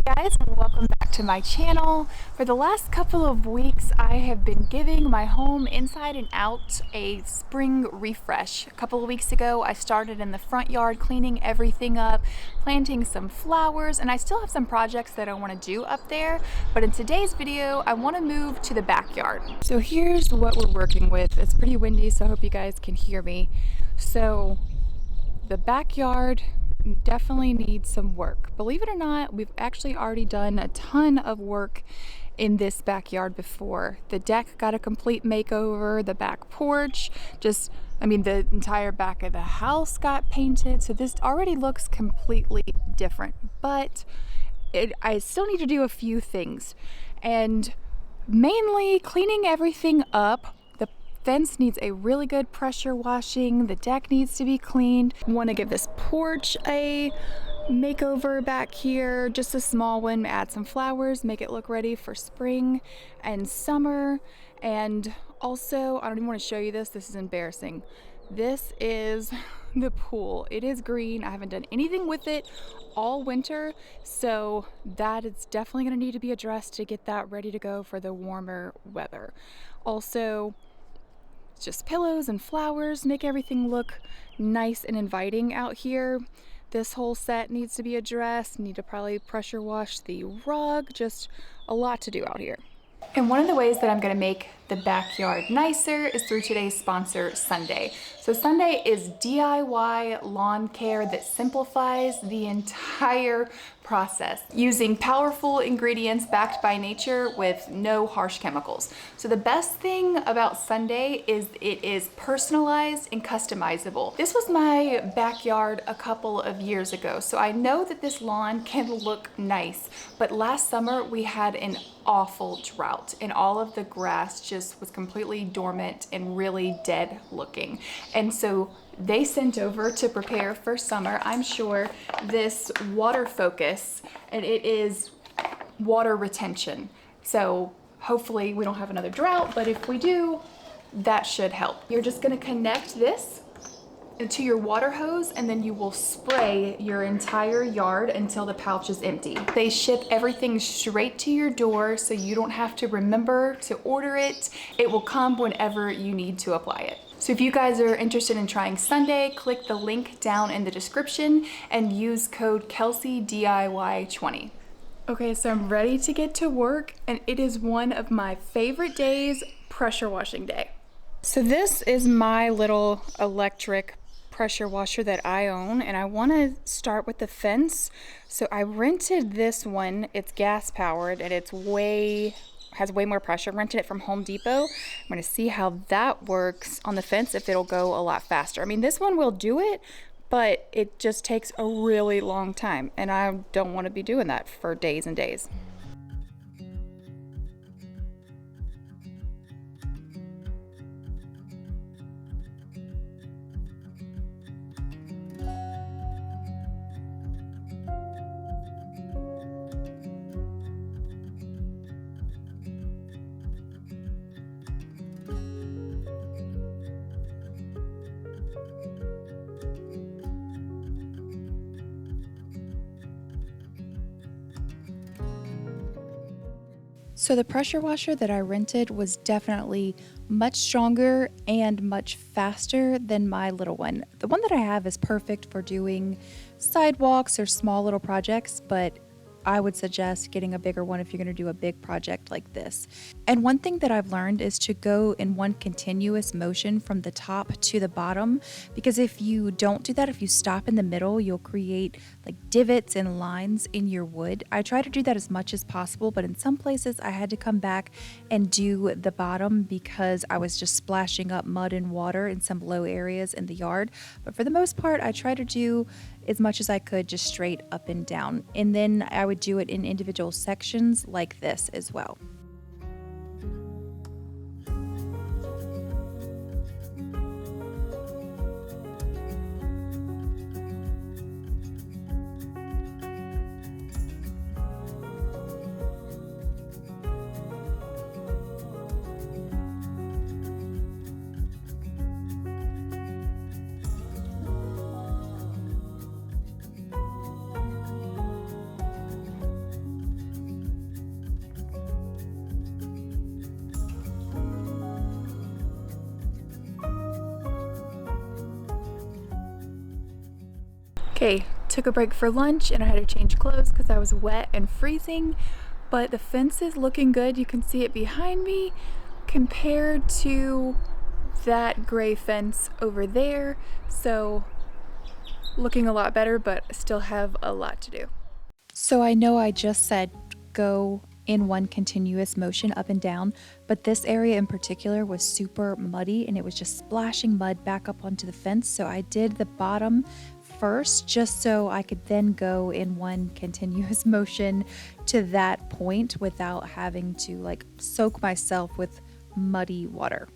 Guys, and welcome back to my channel. For the last couple of weeks I have been giving my home inside and out a spring refresh. A couple of weeks ago I started in the front yard cleaning everything up, planting some flowers, and I still have some projects that I want to do up there, but in today's video I want to move to the backyard. So here's what we're working with. It's pretty windy, so I hope you guys can hear me. So the backyard definitely needs some work. Believe it or not, we've actually already done a ton of work in this backyard before. The deck got a complete makeover, the back porch, the entire back of the house got painted. So this already looks completely different, but I still need to do a few things, and mainly cleaning everything up. Fence needs a really good pressure washing. The deck needs to be cleaned. I want to give this porch a makeover back here, just a small one. Add some flowers, make it look ready for spring and summer. And also, I don't even want to show you this. This is embarrassing. This is the pool. It is green. I haven't done anything with it all winter, so that is definitely going to need to be addressed to get that ready to go for the warmer weather. Also, just pillows and flowers make everything look nice and inviting out here. This whole set needs to be addressed. Need to probably pressure wash the rug. Just a lot to do out here. And one of the ways that I'm going to make the backyard nicer is through today's sponsor, Sundae. So Sundae is DIY lawn care that simplifies the entire process using powerful ingredients backed by nature with no harsh chemicals. So the best thing about Sundae is it is personalized and customizable. This was my backyard a couple of years ago, so I know that this lawn can look nice, but last summer we had an awful drought and all of the grass just was completely dormant and really dead looking. And so they sent over to prepare for summer, I'm sure, this water focus, and it is water retention. So hopefully we don't have another drought, but if we do, that should help. You're just gonna connect this to your water hose, and then you will spray your entire yard until the pouch is empty. They ship everything straight to your door, so you don't have to remember to order it. It will come whenever you need to apply it. So if you guys are interested in trying Sundae, click the link down in the description and use code KelseyDIY20. Okay, so I'm ready to get to work, and it is one of my favorite days, pressure washing day. So this is my little electric pressure washer that I own, and I want to start with the fence. So I rented this one. It's gas powered and has way more pressure. Rented it from Home Depot. I'm going to see how that works on the fence, if it'll go a lot faster. I mean, this one will do it, but it just takes a really long time, and I don't want to be doing that for days and days. So the pressure washer that I rented was definitely much stronger and much faster than my little one. The one that I have is perfect for doing sidewalks or small little projects, but I would suggest getting a bigger one if you're going to do a big project like this. And one thing that I've learned is to go in one continuous motion from the top to the bottom, because if you don't do that, if you stop in the middle, you'll create like divots and lines in your wood. I try to do that as much as possible, but in some places I had to come back and do the bottom because I was just splashing up mud and water in some low areas in the yard. But for the most part, I try to do as much as I could just straight up and down. And then I would do it in individual sections like this as well. Okay, took a break for lunch and I had to change clothes because I was wet and freezing, but the fence is looking good. You can see it behind me compared to that gray fence over there. So looking a lot better, but still have a lot to do. So I know I just said go in one continuous motion up and down, but this area in particular was super muddy and it was just splashing mud back up onto the fence. So I did the bottom first just so I could then go in one continuous motion to that point without having to like soak myself with muddy water.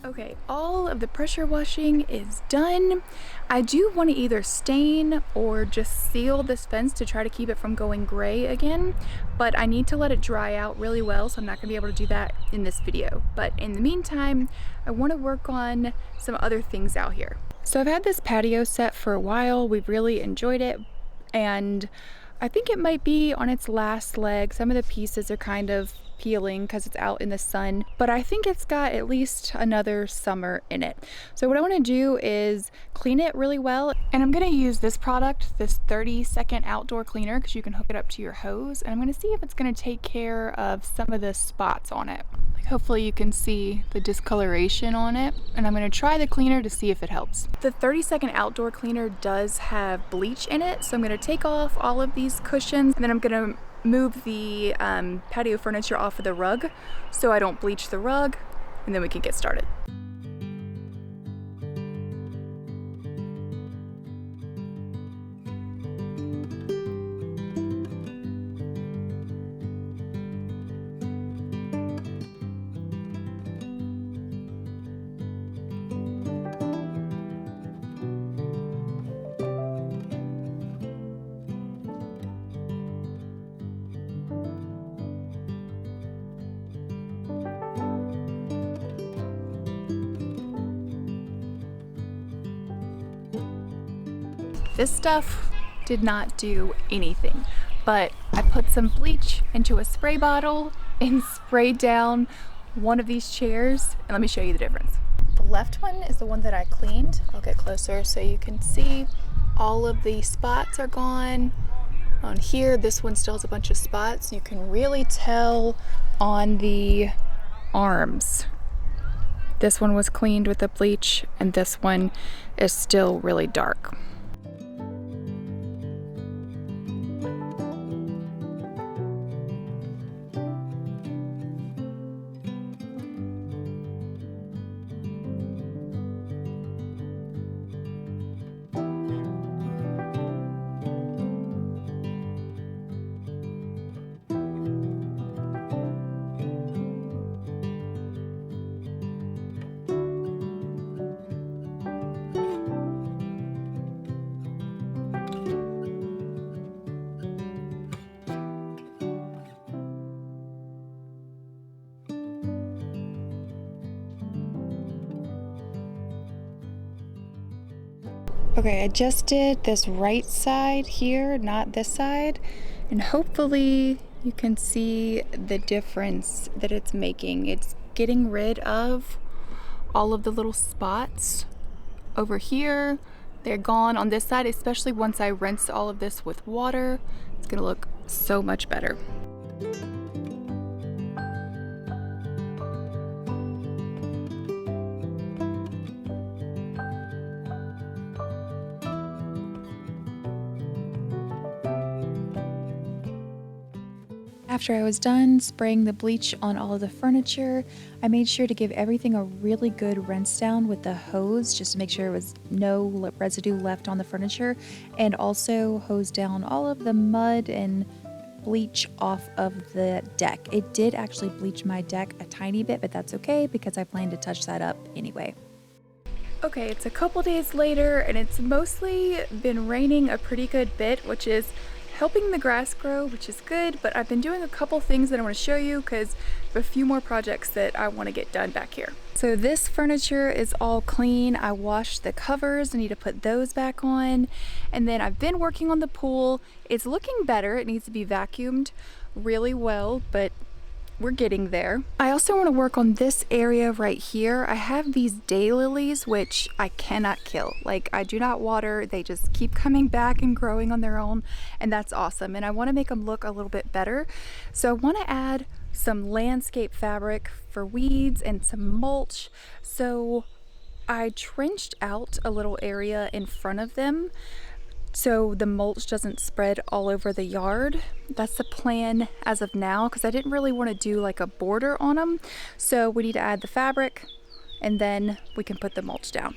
Okay, all of the pressure washing is done. I do want to either stain or just seal this fence to try to keep it from going gray again, but I need to let it dry out really well, so I'm not going to be able to do that in this video. But in the meantime, I want to work on some other things out here. So I've had this patio set for a while. We've really enjoyed it, and I think it might be on its last leg. Some of the pieces are kind of peeling because it's out in the sun, but I think it's got at least another summer in it. So what I want to do is clean it really well, and I'm going to use this product, this 30-second outdoor cleaner, because you can hook it up to your hose, and I'm going to see if it's going to take care of some of the spots on it. Like hopefully you can see the discoloration on it, and I'm going to try the cleaner to see if it helps. The 30-second outdoor cleaner does have bleach in it, so I'm going to take off all of these cushions, and then I'm going to move the patio furniture off of the rug so I don't bleach the rug, and then we can get started. This stuff did not do anything, but I put some bleach into a spray bottle and sprayed down one of these chairs, and let me show you the difference. The left one is the one that I cleaned. I'll get closer so you can see all of the spots are gone. On here, this one still has a bunch of spots. You can really tell on the arms. This one was cleaned with the bleach, and this one is still really dark. Okay, I just did this right side here, not this side, and hopefully you can see the difference that it's making. It's getting rid of all of the little spots over here. They're gone on this side, especially once I rinse all of this with water. It's gonna look so much better. After I was done spraying the bleach on all of the furniture, I made sure to give everything a really good rinse down with the hose just to make sure there was no residue left on the furniture, and also hose down all of the mud and bleach off of the deck. It did actually bleach my deck a tiny bit, but that's okay because I plan to touch that up anyway. Okay, it's a couple days later and it's mostly been raining a pretty good bit, which is helping the grass grow, which is good, but I've been doing a couple things that I want to show you because I have a few more projects that I want to get done back here. So this furniture is all clean. I washed the covers. I need to put those back on. And then I've been working on the pool. It's looking better. It needs to be vacuumed really well, but we're getting there. I also want to work on this area right here. I have these daylilies, which I cannot kill. Like, I do not water. They just keep coming back and growing on their own, and that's awesome. And I want to make them look a little bit better. So I want to add some landscape fabric for weeds and some mulch. So I trenched out a little area in front of them so the mulch doesn't spread all over the yard. That's the plan as of now, because I didn't really want to do like a border on them. So we need to add the fabric and then we can put the mulch down.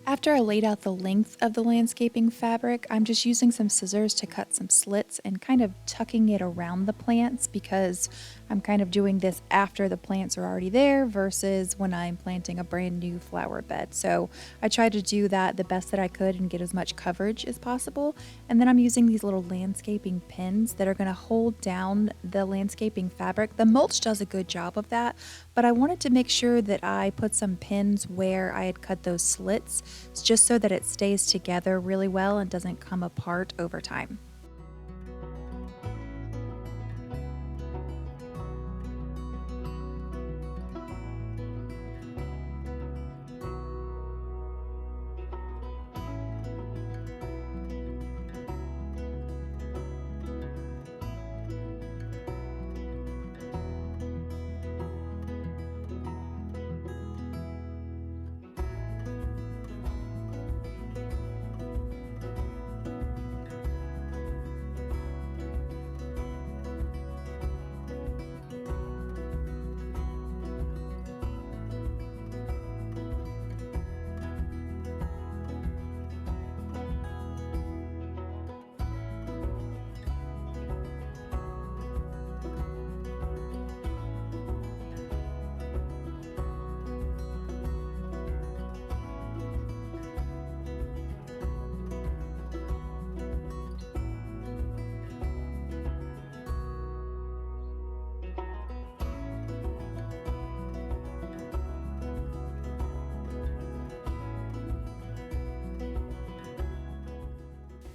After I laid out the length of the landscaping fabric, I'm just using some scissors to cut some slits and kind of tucking it around the plants because I'm kind of doing this after the plants are already there versus when I'm planting a brand new flower bed. So I tried to do that the best that I could and get as much coverage as possible. And then I'm using these little landscaping pins that are going to hold down the landscaping fabric. The mulch does a good job of that, but I wanted to make sure that I put some pins where I had cut those slits, just so that it stays together really well and doesn't come apart over time.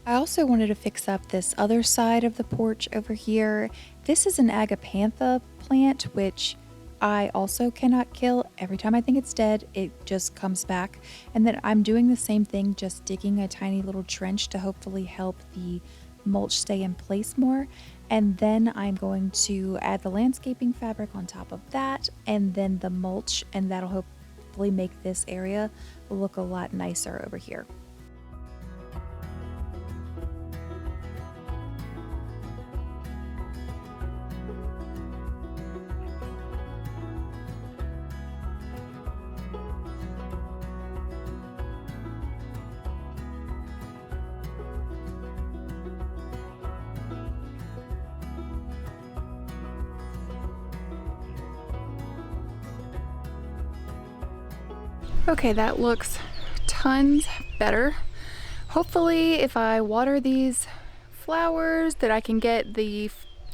I also wanted to fix up this other side of the porch over here. This is an agapanthus plant, which I also cannot kill. Every time I think it's dead, it just comes back. And then I'm doing the same thing, just digging a tiny little trench to hopefully help the mulch stay in place more. And then I'm going to add the landscaping fabric on top of that, and then the mulch, and that'll hopefully make this area look a lot nicer over here. Okay, that looks tons better. Hopefully if I water these flowers that I can get the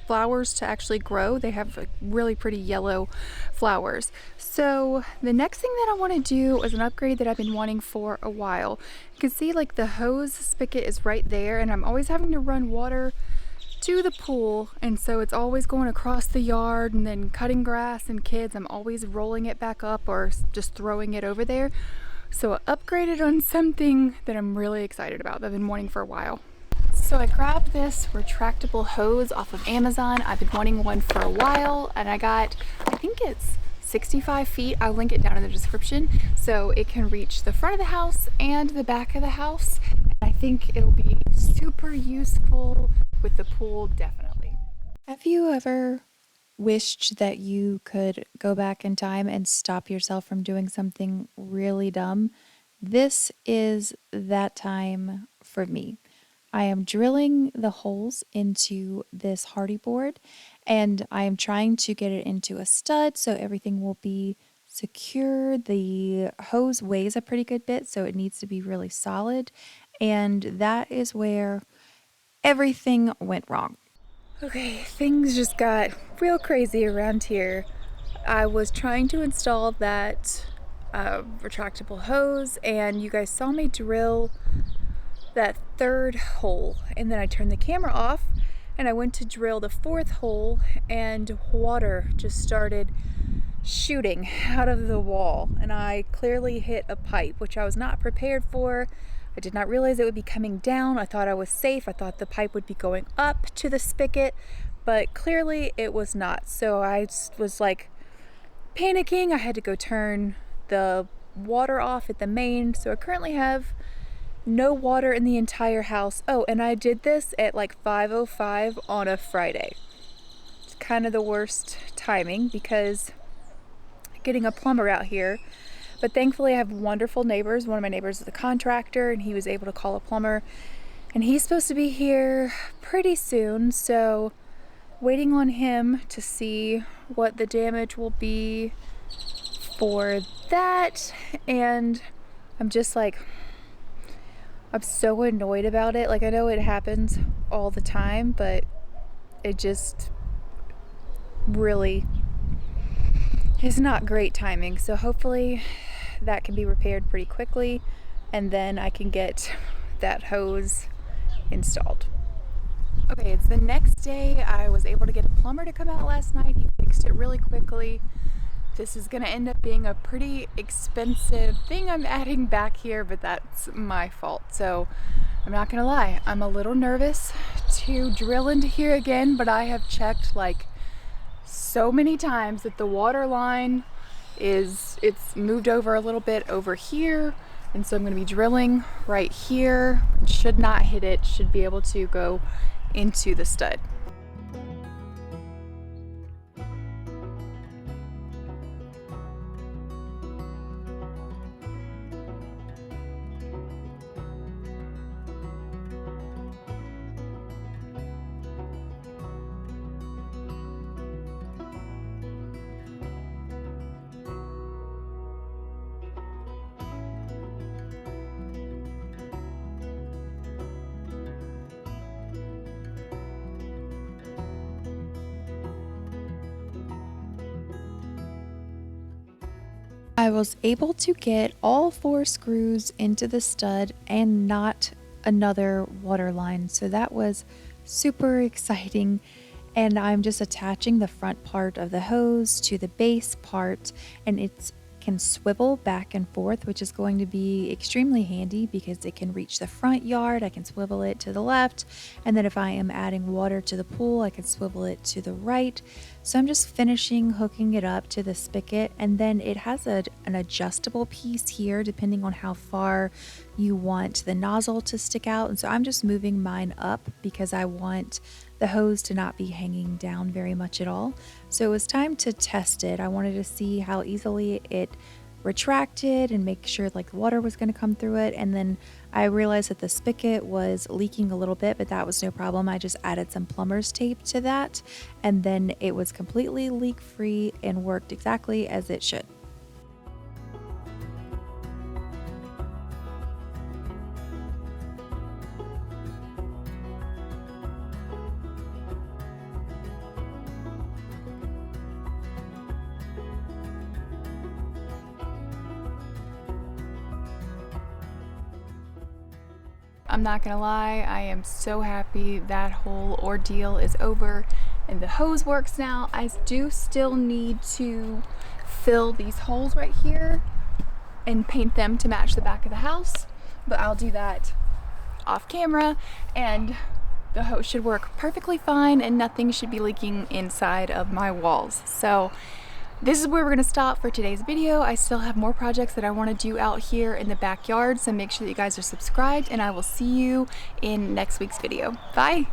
flowers to actually grow. They have really pretty yellow flowers. So the next thing that I want to do is an upgrade that I've been wanting for a while. You can see like the hose spigot is right there, and I'm always having to run water to the pool, and so it's always going across the yard and then cutting grass and kids. I'm always rolling it back up or just throwing it over there. So I upgraded on something that I'm really excited about, that I've been wanting for a while. So I grabbed this retractable hose off of Amazon. I've been wanting one for a while, and I think it's 65 feet. I'll link it down in the description. So it can reach the front of the house and the back of the house. And I think it'll be super useful with the pool, definitely. Have you ever wished that you could go back in time and stop yourself from doing something really dumb? This is that time for me. I am drilling the holes into this hardy board, and I am trying to get it into a stud so everything will be secure. The hose weighs a pretty good bit, so it needs to be really solid, and that is where everything went wrong. Okay, things just got real crazy around here. I was trying to install that retractable hose, and you guys saw me drill that third hole, and then I turned the camera off and I went to drill the fourth hole, and water just started shooting out of the wall, and I clearly hit a pipe, which I was not prepared for. I did not realize it would be coming down. I thought I was safe. I thought the pipe would be going up to the spigot, but clearly it was not. So I was like panicking. I had to go turn the water off at the main. So I currently have no water in the entire house. Oh, and I did this at like 5:05 on a Friday. It's kind of the worst timing because getting a plumber out here. But thankfully I have wonderful neighbors. One of my neighbors is a contractor, and he was able to call a plumber, and he's supposed to be here pretty soon. So waiting on him to see what the damage will be for that. And I'm just like, I'm so annoyed about it. Like, I know it happens all the time, but it just really is not great timing. So hopefully that can be repaired pretty quickly, and then I can get that hose installed. Okay, it's the next day. I was able to get a plumber to come out last night. He fixed it really quickly. This is gonna end up being a pretty expensive thing I'm adding back here, but that's my fault. So I'm not gonna lie, I'm a little nervous to drill into here again, but I have checked like so many times that the water line it's moved over a little bit over here, and so I'm gonna be drilling right here. Should not hit it, should be able to go into the stud. I was able to get all 4 screws into the stud and not another water line, so that was super exciting. And I'm just attaching the front part of the hose to the base part, and it can swivel back and forth, which is going to be extremely handy because it can reach the front yard. I can swivel it to the left, and then if I am adding water to the pool, I can swivel it to the right. So I'm just finishing hooking it up to the spigot, and then it has an adjustable piece here depending on how far you want the nozzle to stick out. And so I'm just moving mine up because I want the hose to not be hanging down very much at all. So it was time to test it. I wanted to see how easily it retracted and make sure like water was going to come through it. And then I realized that the spigot was leaking a little bit, but that was no problem. I just added some plumber's tape to that, and then it was completely leak free and worked exactly as it should. I'm not gonna lie, I am so happy that whole ordeal is over and the hose works now. I do still need to fill these holes right here and paint them to match the back of the house, but I'll do that off camera, and the hose should work perfectly fine and nothing should be leaking inside of my walls. So this is where we're going to stop for today's video. I still have more projects that I want to do out here in the backyard, so make sure that you guys are subscribed, and I will see you in next week's video. Bye!